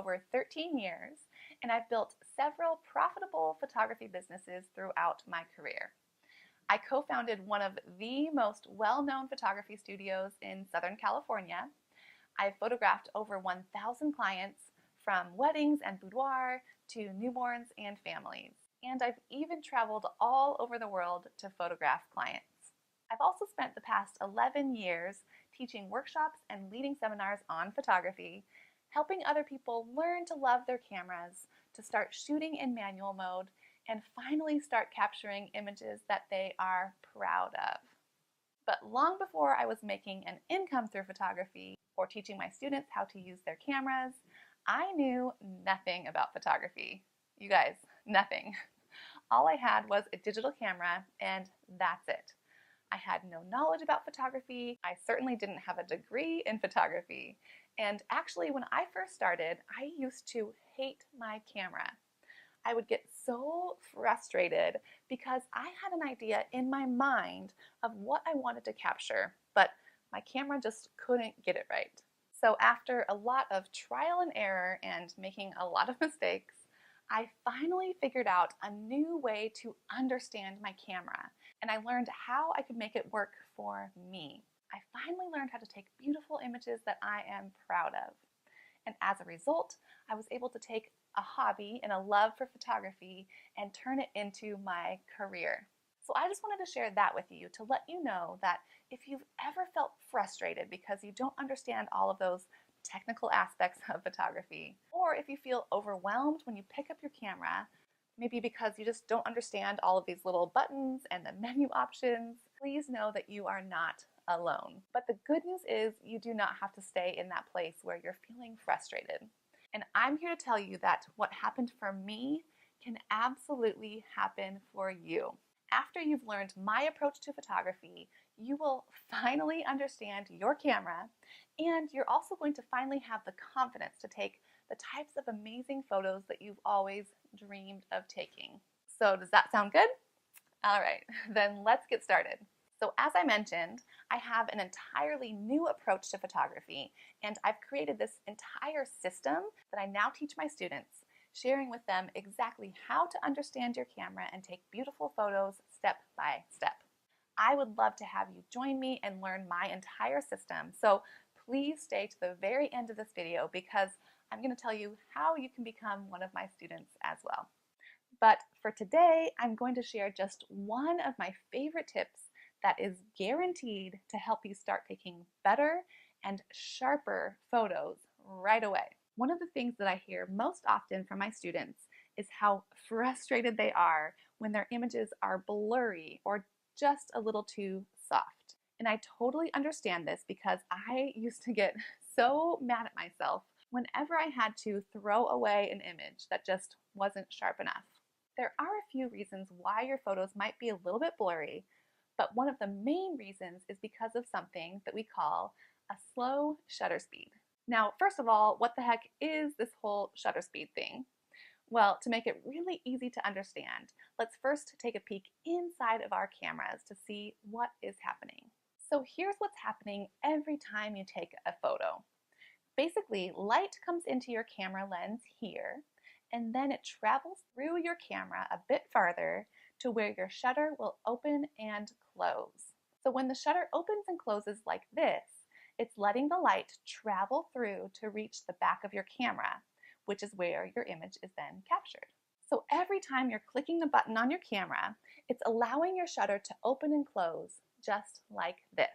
over 13 years, and I've built several profitable photography businesses throughout my career. I co-founded one of the most well-known photography studios in Southern California. I've photographed over 1,000 clients, from weddings and boudoir to newborns and families. And I've even traveled all over the world to photograph clients. I've also spent the past 11 years teaching workshops and leading seminars on photography, helping other people learn to love their cameras, to start shooting in manual mode, and finally start capturing images that they are proud of. But long before I was making an income through photography or teaching my students how to use their cameras, I knew nothing about photography. You guys, nothing. All I had was a digital camera, and that's it. I had no knowledge about photography. I certainly didn't have a degree in photography. And actually, when I first started, I used to hate my camera. I would get so frustrated because I had an idea in my mind of what I wanted to capture, but my camera just couldn't get it right. So after a lot of trial and error and making a lot of mistakes, I finally figured out a new way to understand my camera, and I learned how I could make it work for me. I finally learned how to take beautiful images that I am proud of. And as a result, I was able to take a hobby and a love for photography and turn it into my career. So I just wanted to share that with you to let you know that if you've ever felt frustrated because you don't understand all of those technical aspects of photography, or if you feel overwhelmed when you pick up your camera, maybe because you just don't understand all of these little buttons and the menu options, please know that you are not alone. But the good news is you do not have to stay in that place where you're feeling frustrated. And I'm here to tell you that what happened for me can absolutely happen for you. After you've learned my approach to photography, you will finally understand your camera, and you're also going to finally have the confidence to take the types of amazing photos that you've always dreamed of taking. So does that sound good? All right, then let's get started. So as I mentioned, I have an entirely new approach to photography, and I've created this entire system that I now teach my students, sharing with them exactly how to understand your camera and take beautiful photos step by step. I would love to have you join me and learn my entire system, so please stay to the very end of this video because I'm going to tell you how you can become one of my students as well. But for today, I'm going to share just one of my favorite tips that is guaranteed to help you start taking better and sharper photos right away. One of the things that I hear most often from my students is how frustrated they are when their images are blurry or just a little too soft. And I totally understand this because I used to get so mad at myself whenever I had to throw away an image that just wasn't sharp enough. There are a few reasons why your photos might be a little bit blurry, but one of the main reasons is because of something that we call a slow shutter speed. Now, first of all, what the heck is this whole shutter speed thing? Well, to make it really easy to understand, let's first take a peek inside of our cameras to see what is happening. So here's what's happening every time you take a photo. Basically, light comes into your camera lens here, and then it travels through your camera a bit farther to where your shutter will open and close. So when the shutter opens and closes like this, it's letting the light travel through to reach the back of your camera, which is where your image is then captured. So every time you're clicking the button on your camera, it's allowing your shutter to open and close just like this.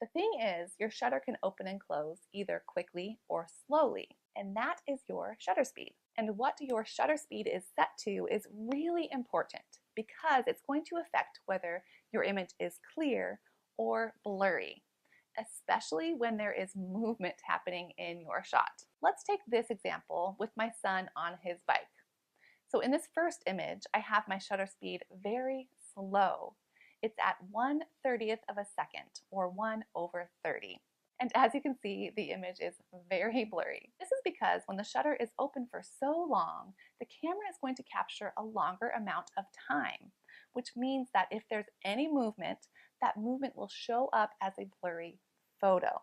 The thing is, your shutter can open and close either quickly or slowly, and that is your shutter speed. And what your shutter speed is set to is really important because it's going to affect whether your image is clear or blurry, especially when there is movement happening in your shot. Let's take this example with my son on his bike. So in this first image, I have my shutter speed very slow. It's at 1/30th of a second, or 1/30. And as you can see, the image is very blurry. This is because when the shutter is open for so long, the camera is going to capture a longer amount of time, which means that if there's any movement, that movement will show up as a blurry photo.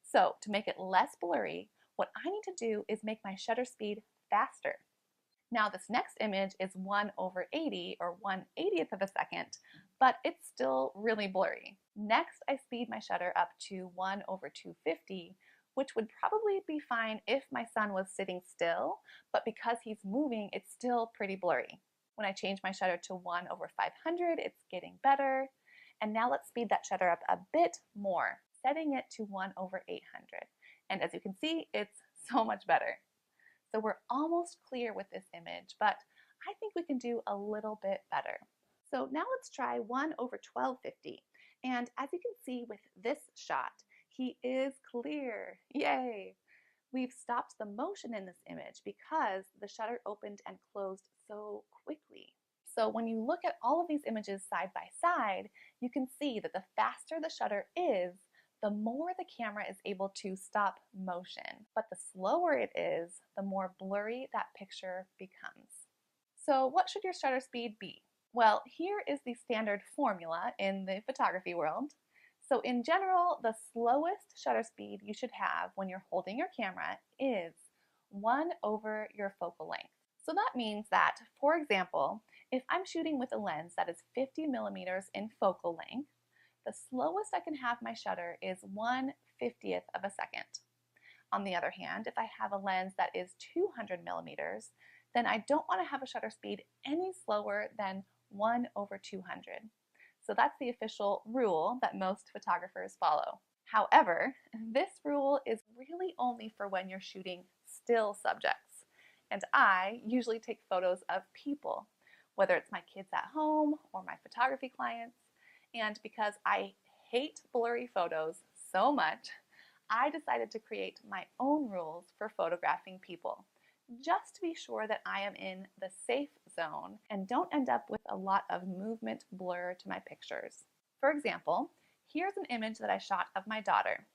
So to make it less blurry, What I need to do is make my shutter speed faster. Now this next image is 1/80 or 1/80th of a second, but it's still really blurry. Next, I speed my shutter up to 1/250, which would probably be fine if my son was sitting still, but because he's moving, it's still pretty blurry. When I change my shutter to 1/500, it's getting better. And now let's speed that shutter up a bit more, setting it to 1/800. And as you can see, it's so much better. So we're almost clear with this image, but I think we can do a little bit better. So now let's try 1/1250. And as you can see with this shot, he is clear. Yay! We've stopped the motion in this image because the shutter opened and closed so quickly. So when you look at all of these images side by side, you can see that the faster the shutter is, the more the camera is able to stop motion. But the slower it is, the more blurry that picture becomes. So what should your shutter speed be? Well, here is the standard formula in the photography world. So in general, the slowest shutter speed you should have when you're holding your camera is 1 over your focal length. So that means that, for example, if I'm shooting with a lens that is 50 millimeters in focal length, the slowest I can have my shutter is 1/50th of a second. On the other hand, if I have a lens that is 200 millimeters, then I don't want to have a shutter speed any slower than 1/200. So that's the official rule that most photographers follow. However, this rule is really only for when you're shooting still subjects. And I usually take photos of people, whether it's my kids at home or my photography clients. And because I hate blurry photos so much, I decided to create my own rules for photographing people, just to be sure that I am in the safe zone and don't end up with a lot of movement blur to my pictures. For example, here's an image that I shot of my daughter,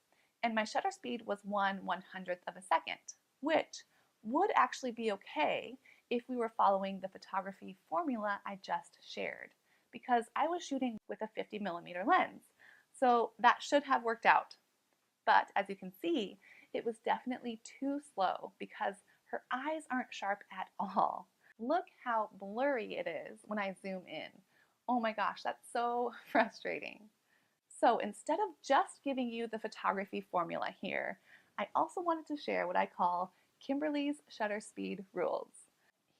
and my shutter speed was 1/100th of a second, which would actually be okay if we were following the photography formula I just shared, because I was shooting with a 50 millimeter lens, so that should have worked out. But as you can see, it was definitely too slow because her eyes aren't sharp at all. Look how blurry it is when I zoom in. Oh my gosh, that's so frustrating. So instead of just giving you the photography formula here, I also wanted to share what I call Kimberly's shutter speed rules.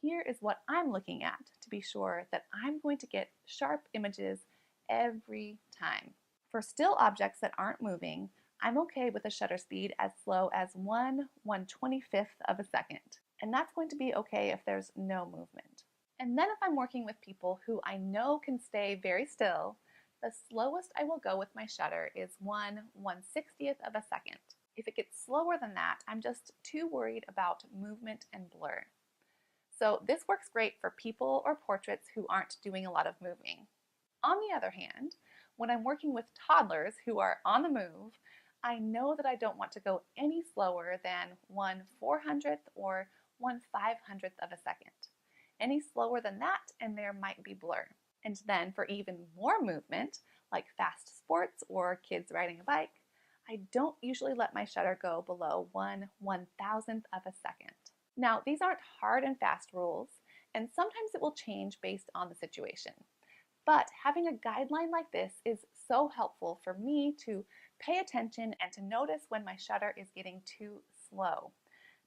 Here is what I'm looking at to be sure that I'm going to get sharp images every time. For still objects that aren't moving, I'm okay with a shutter speed as slow as 1/125th of a second. And that's going to be okay if there's no movement. And then if I'm working with people who I know can stay very still, the slowest I will go with my shutter is 1/160th of a second. If it gets slower than that, I'm just too worried about movement and blur. So this works great for people or portraits who aren't doing a lot of moving. On the other hand, when I'm working with toddlers who are on the move, I know that I don't want to go any slower than 1/400th or 1/500th of a second. Any slower than that and there might be blur. And then for even more movement, like fast sports or kids riding a bike, I don't usually let my shutter go below 1/1000th of a second. Now, these aren't hard and fast rules, and sometimes it will change based on the situation. But having a guideline like this is so helpful for me to pay attention and to notice when my shutter is getting too slow.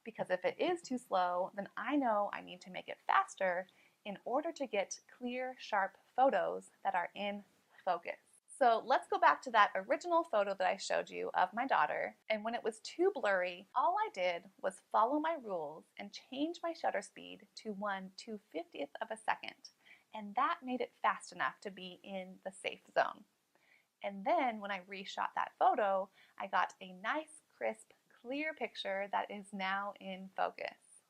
Because if it is too slow, then I know I need to make it faster in order to get clear, sharp photos that are in focus. So let's go back to that original photo that I showed you of my daughter, and when it was too blurry, all I did was follow my rules and change my shutter speed to 1/250th of a second, and that made it fast enough to be in the safe zone. And then when I reshot that photo, I got a nice, crisp, clear picture that is now in focus.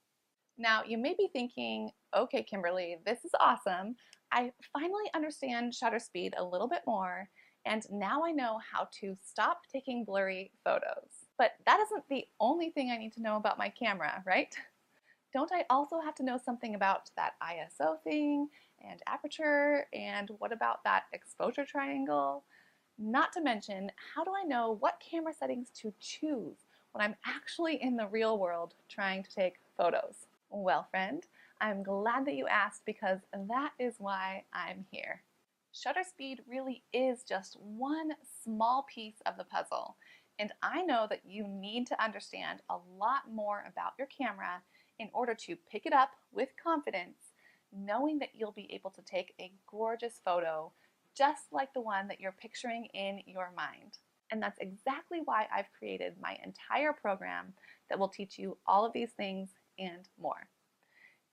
Now, you may be thinking, okay, Kimberly, this is awesome. I finally understand shutter speed a little bit more, and now I know how to stop taking blurry photos. But that isn't the only thing I need to know about my camera, right? Don't I also have to know something about that ISO thing and aperture, and what about that exposure triangle? Not to mention, how do I know what camera settings to choose when I'm actually in the real world trying to take photos? Well, friend, I'm glad that you asked because that is why I'm here. Shutter speed really is just one small piece of the puzzle, and I know that you need to understand a lot more about your camera in order to pick it up with confidence, knowing that you'll be able to take a gorgeous photo just like the one that you're picturing in your mind. And that's exactly why I've created my entire program that will teach you all of these things and more.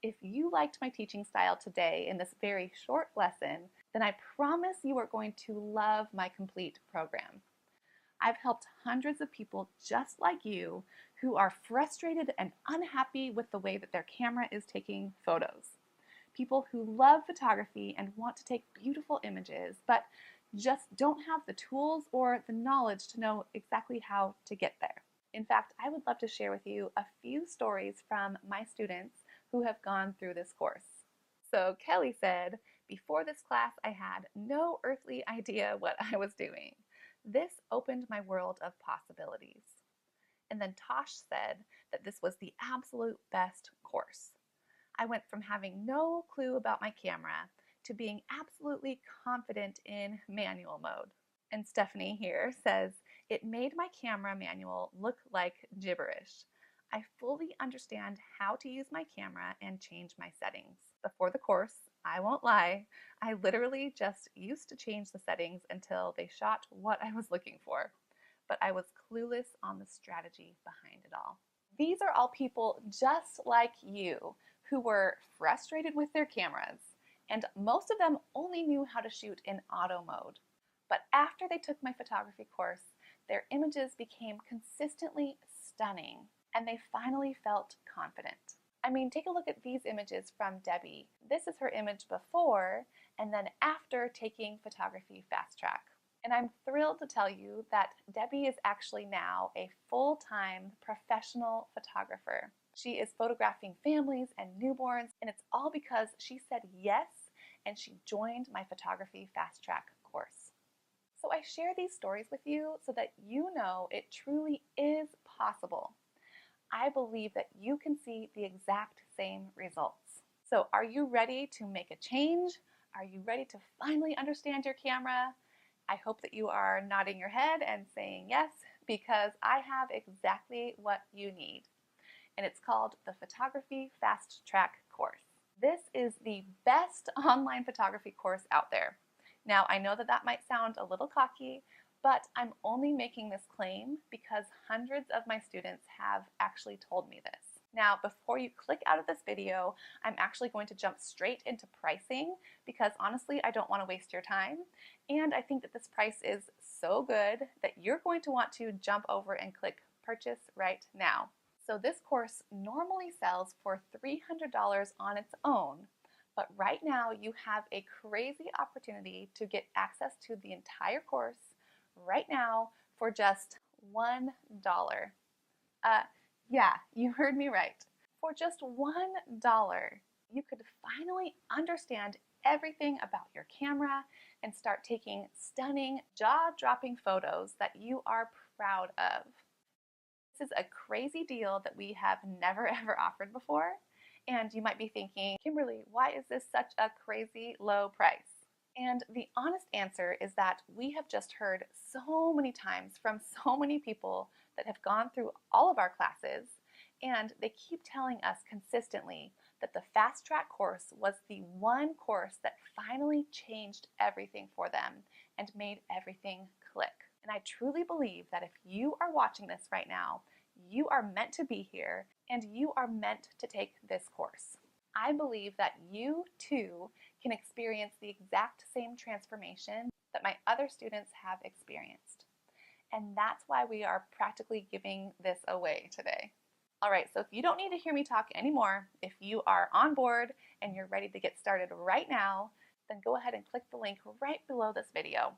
If you liked my teaching style today in this very short lesson, then I promise you are going to love my complete program. I've helped hundreds of people just like you who are frustrated and unhappy with the way that their camera is taking photos. People who love photography and want to take beautiful images, but just don't have the tools or the knowledge to know exactly how to get there. In fact, I would love to share with you a few stories from my students who have gone through this course. So Kelly said, before this class, I had no earthly idea what I was doing. This opened my world of possibilities. And then Tosh said that this was the absolute best course. I went from having no clue about my camera to being absolutely confident in manual mode. And Stephanie here says, it made my camera manual look like gibberish. I fully understand how to use my camera and change my settings. Before the course, I won't lie, I literally just used to change the settings until they shot what I was looking for. But I was clueless on the strategy behind it all. These are all people just like you who were frustrated with their cameras, and most of them only knew how to shoot in auto mode. But after they took my photography course, their images became consistently stunning, and they finally felt confident. I mean, take a look at these images from Debbie. This is her image before and then after taking photography fast track. And I'm thrilled to tell you that Debbie is actually now a full-time professional photographer. She is photographing families and newborns, and it's all because she said yes and she joined my photography fast track course. So I share these stories with you so that you know it truly is possible. I believe that you can see the exact same results. So are you ready to make a change? Are you ready to finally understand your camera? I hope that you are nodding your head and saying yes, because I have exactly what you need. And it's called the Photography Fast Track course. This is the best online photography course out there. Now, I know that that might sound a little cocky, but I'm only making this claim because hundreds of my students have actually told me this. Now, before you click out of this video, I'm actually going to jump straight into pricing because honestly, I don't want to waste your time. And I think that this price is so good that you're going to want to jump over and click purchase right now. So this course normally sells for $300 on its own, but right now you have a crazy opportunity to get access to the entire course right now for just $1. Yeah, you heard me right. For just $1, you could finally understand everything about your camera and start taking stunning, jaw-dropping photos that you are proud of. This is a crazy deal that we have never ever offered before. And you might be thinking, Kimberly, why is this such a crazy low price? And the honest answer is that we have just heard so many times from so many people that have gone through all of our classes, and they keep telling us consistently that the Fast Track course was the one course that finally changed everything for them and made everything click. And I truly believe that if you are watching this right now, you are meant to be here and you are meant to take this course. I believe that you too can experience the exact same transformation that my other students have experienced. And that's why we are practically giving this away today. All right, so if you don't need to hear me talk anymore, if you are on board and you're ready to get started right now, then go ahead and click the link right below this video.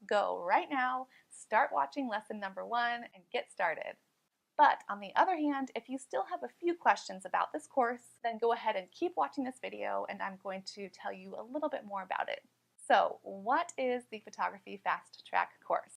Go right now, start watching lesson number 1 and get started. But on the other hand, if you still have a few questions about this course, then go ahead and keep watching this video and I'm going to tell you a little bit more about it. So what is the Photography Fast Track course?